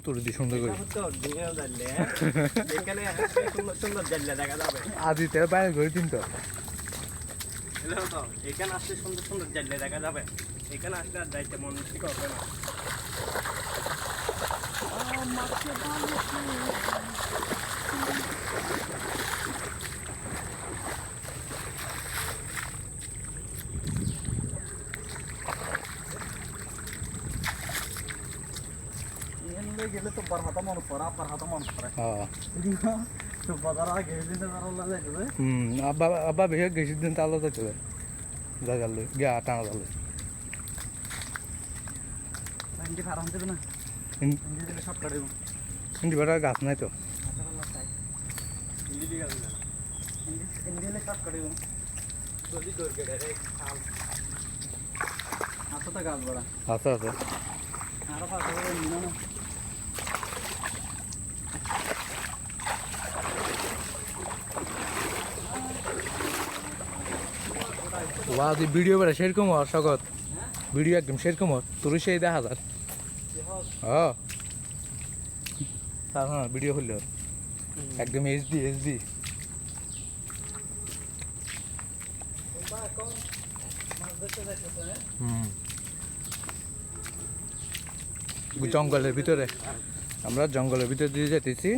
তোর দি সুন্দর করে আদিতে বাইরে ঘুরে দিন তো এখানে আসলে সুন্দর সুন্দর জানলে দেখা যাবে এখানে আসলে আর যাইতে মন ঠিক হবে না গেলে তো বারহাতা মনে পড়া বারহাতা মনে পড়ে তো বাজার আগে দিনে আল্লাহ যাইবে আব্বা আব্বা বেশি গেছি দিন তাহলে তো চলে জায়গা লই গিয়া টানা যাবে হিন্দি ফারাম দেবে না হিন্দি হিন্দি দিলে শর্ট কাটে বেটা গাছ নাই তো হিন্দি দিকে যাবে হিন্দি দিলে শর্ট কাটে যদি দৌড় কেটে রে খাল আসো তো গাছ বড়া আছে আছে আরো পাশে নিনো না ওয়া তুই ভিডিও বেড়া সেরকম হওয়ার স্বাগত ভিডিও একদম সেরকম হওয়ার তোর সেই 10,000 হ্যাঁ তার হ্যাঁ ভিডিও হইল একদম এইচডি জঙ্গলের ভিতরে আমরা জঙ্গলের ভিতর দিয়ে যেতেছি